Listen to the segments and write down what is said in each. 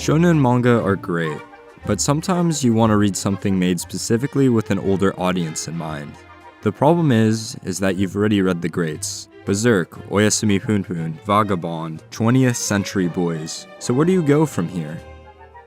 Shonen manga are great, but sometimes you want to read something made specifically with an older audience in mind. The problem is that you've already read the greats. Beserk, Oyasumi Punpun, Vagabond, 20th Century Boys. So where do you go from here?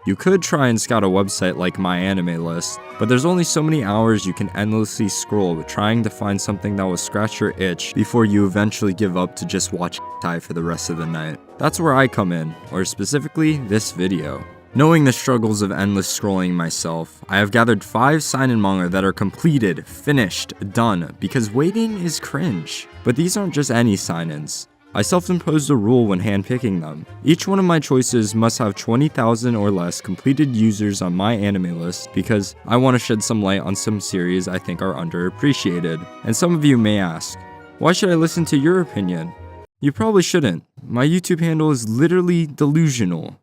You could try and scout a website like My Anime List, but there's only so many hours you can endlessly scroll trying to find something that will scratch your itch before you eventually give up to just watch hentai for the rest of the night. That's where I come in, or specifically this video. Knowing the struggles of endless scrolling myself, I have gathered 5 seinen manga that are completed, finished, done, because waiting is cringe. But these aren't just any seinens. I self-imposed a rule when handpicking them. Each one of my choices must have 20,000 or less completed users on My Anime List because I want to shed some light on some series I think are underappreciated. And some of you may ask, why should I listen to your opinion? You probably shouldn't. My YouTube handle is literally delusional.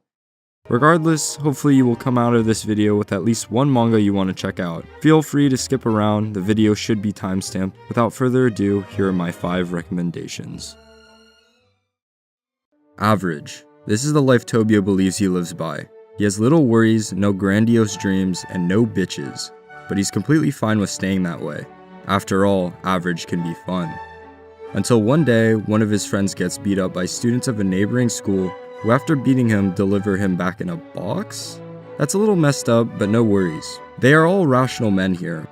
Regardless, hopefully you will come out of this video with at least one manga you want to check out. Feel free to skip around, the video should be timestamped. Without further ado, here are my 5 recommendations. Average. This is the life Tobio believes he lives by. He has little worries, no grandiose dreams, and no bitches. But he's completely fine with staying that way. After all, average can be fun. Until one day, one of his friends gets beat up by students of a neighboring school who after beating him deliver him back in a box? That's a little messed up, but no worries. They are all rational men here.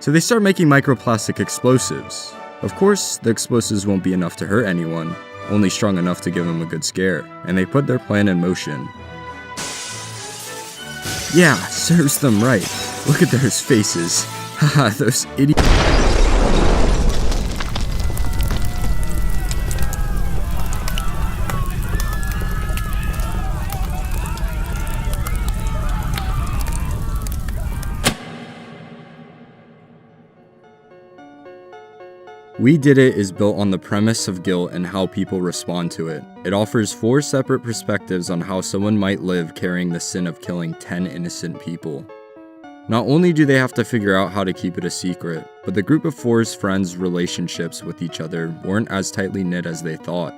So they start making microplastic explosives. Of course, the explosives won't be enough to hurt anyone, only strong enough to give them a good scare, and they put their plan in motion. Yeah, serves them right. Look at those faces. Haha, those idiots. We Did It is built on the premise of guilt and how people respond to it. It offers 4 separate perspectives on how someone might live carrying the sin of killing 10 innocent people. Not only do they have to figure out how to keep it a secret, but the group of 4's friends' relationships with each other weren't as tightly knit as they thought.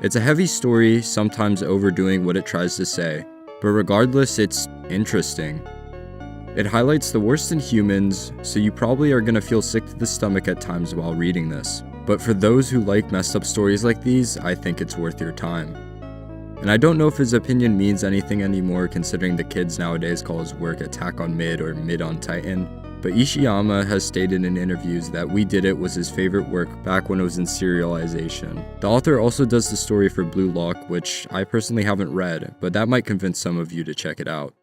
It's a heavy story, sometimes overdoing what it tries to say, but regardless, it's interesting. It highlights the worst in humans, so you probably are gonna feel sick to the stomach at times while reading this. But for those who like messed up stories like these, I think it's worth your time. And I don't know if his opinion means anything anymore considering the kids nowadays call his work Attack on Mid or Mid on Titan, but Ishiyama has stated in interviews that We Did It was his favorite work back when it was in serialization. The author also does the story for Blue Lock, which I personally haven't read, but that might convince some of you to check it out.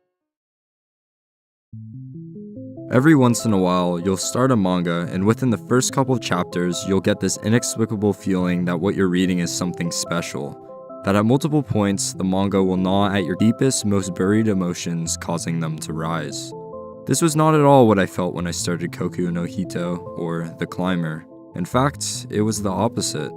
Every once in a while, you'll start a manga, and within the first couple of chapters, you'll get this inexplicable feeling that what you're reading is something special. That at multiple points, the manga will gnaw at your deepest, most buried emotions, causing them to rise. This was not at all what I felt when I started Kokou no Hito, or The Climber. In fact, it was the opposite.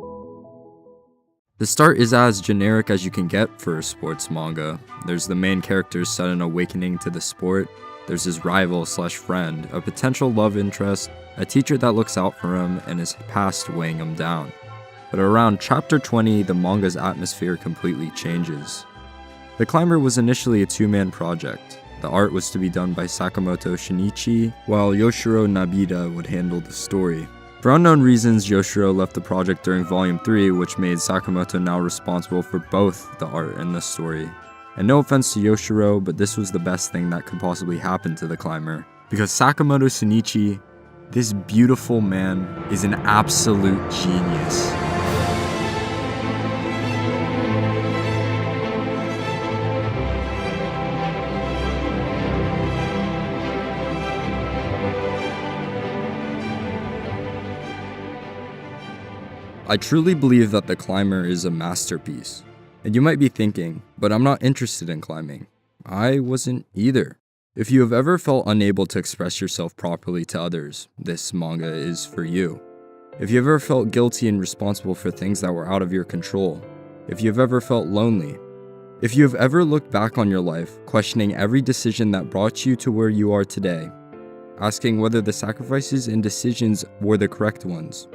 The start is as generic as you can get for a sports manga. There's the main character's sudden awakening to the sport. There's his rival/friend, a potential love interest, a teacher that looks out for him, and his past weighing him down. But around chapter 20, the manga's atmosphere completely changes. The Climber was initially a 2-man project. The art was to be done by Sakamoto Shinichi, while Yoshiro Nabita would handle the story. For unknown reasons, Yoshiro left the project during Volume 3, which made Sakamoto now responsible for both the art and the story. And no offense to Yoshiro, but this was the best thing that could possibly happen to The Climber. Because Sakamoto Shinichi, this beautiful man, is an absolute genius. I truly believe that The Climber is a masterpiece. And you might be thinking, but I'm not interested in climbing. I wasn't either. If you have ever felt unable to express yourself properly to others, this manga is for you. If you ever felt guilty and responsible for things that were out of your control, if you've ever felt lonely, if you have ever looked back on your life, questioning every decision that brought you to where you are today, asking whether the sacrifices and decisions were the correct ones,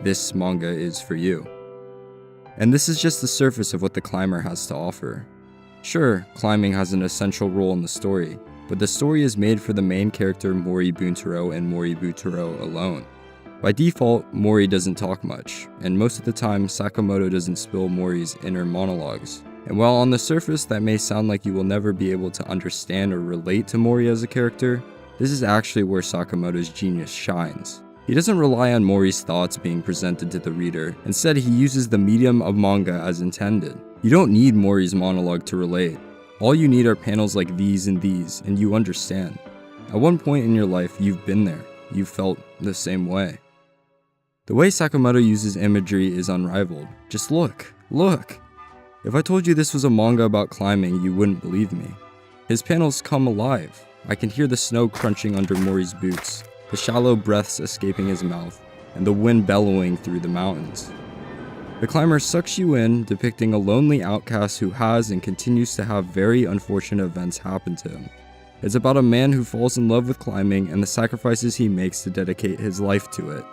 this manga is for you. And this is just the surface of what The Climber has to offer. Sure, climbing has an essential role in the story, but the story is made for the main character Mori Buntaro and Mori Butaro alone. By default, Mori doesn't talk much, and most of the time Sakamoto doesn't spill Mori's inner monologues. And while on the surface that may sound like you will never be able to understand or relate to Mori as a character, this is actually where Sakamoto's genius shines. He doesn't rely on Mori's thoughts being presented to the reader, instead he uses the medium of manga as intended. You don't need Mori's monologue to relate. All you need are panels like these, and you understand. At one point in your life, you've been there. You've felt the same way. The way Sakamoto uses imagery is unrivaled. Just look. If I told you this was a manga about climbing, you wouldn't believe me. His panels come alive. I can hear the snow crunching under Mori's boots, the shallow breaths escaping his mouth, and the wind bellowing through the mountains. The climber sucks you in, depicting a lonely outcast who has and continues to have very unfortunate events happen to him. It's about a man who falls in love with climbing and the sacrifices he makes to dedicate his life to it.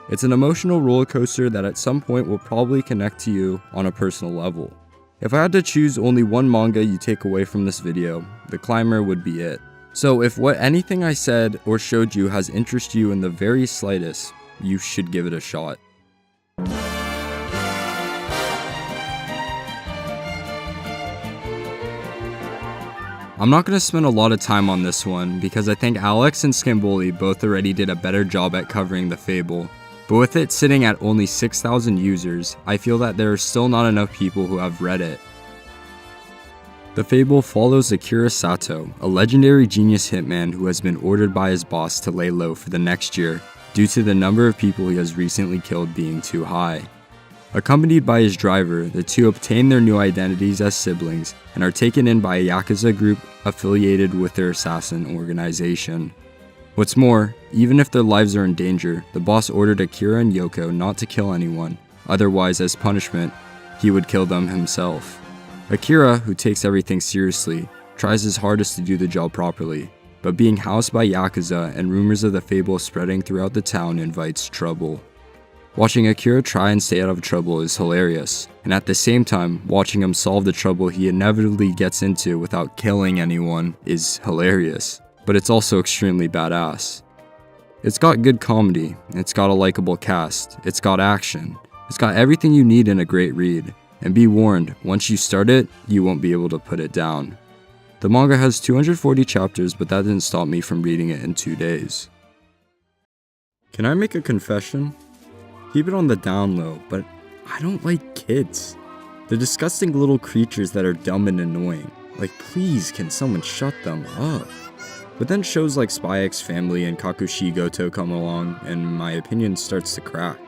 It's an emotional roller coaster that at some point will probably connect to you on a personal level. If I had to choose only one manga you take away from this video, The Climber would be it. So if anything I said or showed you has interested you in the very slightest, you should give it a shot. I'm not going to spend a lot of time on this one because I think Alex and Scamboli both already did a better job at covering the Fable. But with it sitting at only 6,000 users, I feel that there are still not enough people who have read it. The Fable follows Akira Sato, a legendary genius hitman who has been ordered by his boss to lay low for the next year due to the number of people he has recently killed being too high. Accompanied by his driver, the two obtain their new identities as siblings and are taken in by a Yakuza group affiliated with their assassin organization. What's more, even if their lives are in danger, the boss ordered Akira and Yoko not to kill anyone, otherwise as punishment, he would kill them himself. Akira, who takes everything seriously, tries his hardest to do the job properly, but being housed by Yakuza and rumors of the Fable spreading throughout the town invites trouble. Watching Akira try and stay out of trouble is hilarious, and at the same time, watching him solve the trouble he inevitably gets into without killing anyone is hilarious, but it's also extremely badass. It's got good comedy, it's got a likable cast, it's got action, it's got everything you need in a great read, and be warned, once you start it, you won't be able to put it down. The manga has 240 chapters, but that didn't stop me from reading it in 2 days. Can I make a confession? Keep it on the down low, but I don't like kids. They're disgusting little creatures that are dumb and annoying. Like, please, can someone shut them up? But then shows like Spy X Family and Kakushigoto come along, and my opinion starts to crack.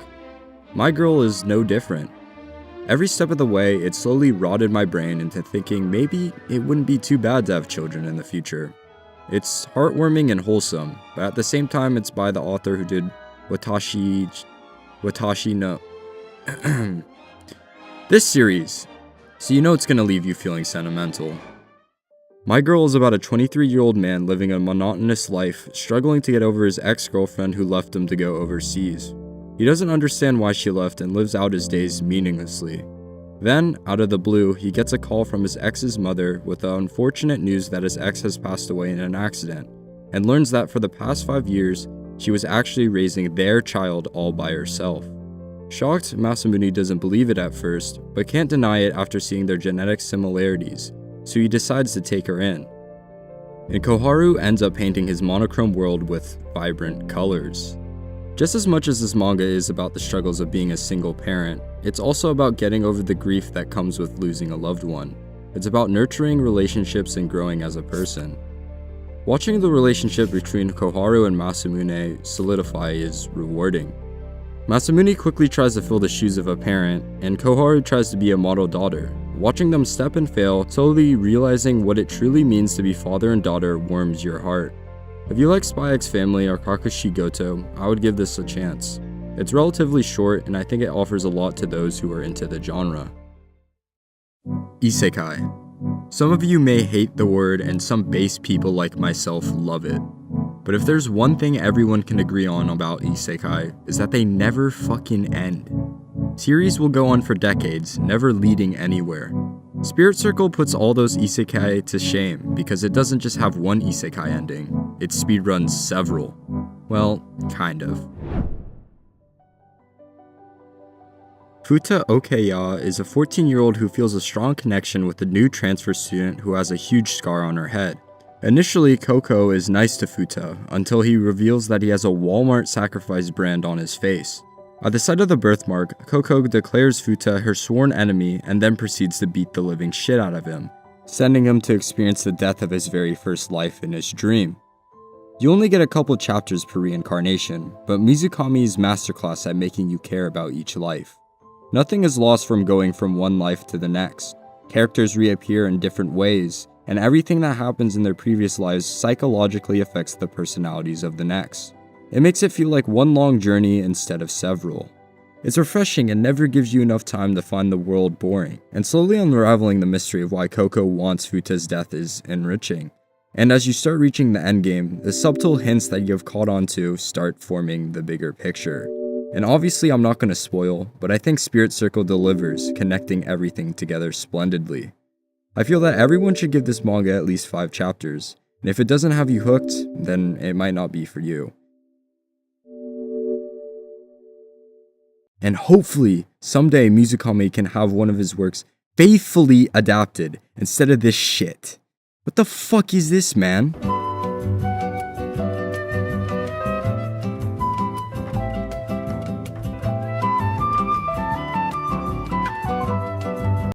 My Girl is no different. Every step of the way, it slowly rotted my brain into thinking maybe it wouldn't be too bad to have children in the future. It's heartwarming and wholesome, but at the same time it's by the author who did Watashi no this series, so you know it's gonna leave you feeling sentimental. My Girl is about a 23-year-old man living a monotonous life, struggling to get over his ex-girlfriend who left him to go overseas. He doesn't understand why she left and lives out his days meaninglessly. Then, out of the blue, he gets a call from his ex's mother with the unfortunate news that his ex has passed away in an accident, and learns that for the past 5 years, she was actually raising their child all by herself. Shocked, Masamune doesn't believe it at first, but can't deny it after seeing their genetic similarities, so he decides to take her in. And Koharu ends up painting his monochrome world with vibrant colors. Just as much as this manga is about the struggles of being a single parent, it's also about getting over the grief that comes with losing a loved one. It's about nurturing relationships and growing as a person. Watching the relationship between Koharu and Masamune solidify is rewarding. Masamune quickly tries to fill the shoes of a parent, and Koharu tries to be a model daughter. Watching them step and fail, slowly realizing what it truly means to be father and daughter warms your heart. If you like Spy X Family or Kakushigoto, I would give this a chance. It's relatively short, and I think it offers a lot to those who are into the genre. Isekai. Some of you may hate the word, and some base people like myself love it. But if there's one thing everyone can agree on about isekai, is that they never fucking end. Series will go on for decades, never leading anywhere. Spirit Circle puts all those isekai to shame because it doesn't just have one isekai ending, it speedruns several. Well, kind of. Futa Okeya is a 14-year-old who feels a strong connection with a new transfer student who has a huge scar on her head. Initially, Kokou is nice to Futa until he reveals that he has a Walmart sacrifice brand on his face. At the sight of the birthmark, Kokou declares Futa her sworn enemy and then proceeds to beat the living shit out of him, sending him to experience the death of his very first life in his dream. You only get a couple chapters per reincarnation, but Mizukami's masterclass at making you care about each life. Nothing is lost from going from one life to the next. Characters reappear in different ways, and everything that happens in their previous lives psychologically affects the personalities of the next. It makes it feel like one long journey instead of several. It's refreshing and never gives you enough time to find the world boring, and slowly unraveling the mystery of why Kokou wants Futa's death is enriching. And as you start reaching the endgame, the subtle hints that you have caught on to start forming the bigger picture. And obviously I'm not going to spoil, but I think Spirit Circle delivers, connecting everything together splendidly. I feel that everyone should give this manga at least 5 chapters, and if it doesn't have you hooked, then it might not be for you. And hopefully, someday Mizukami can have one of his works faithfully adapted instead of this shit. What the fuck is this, man?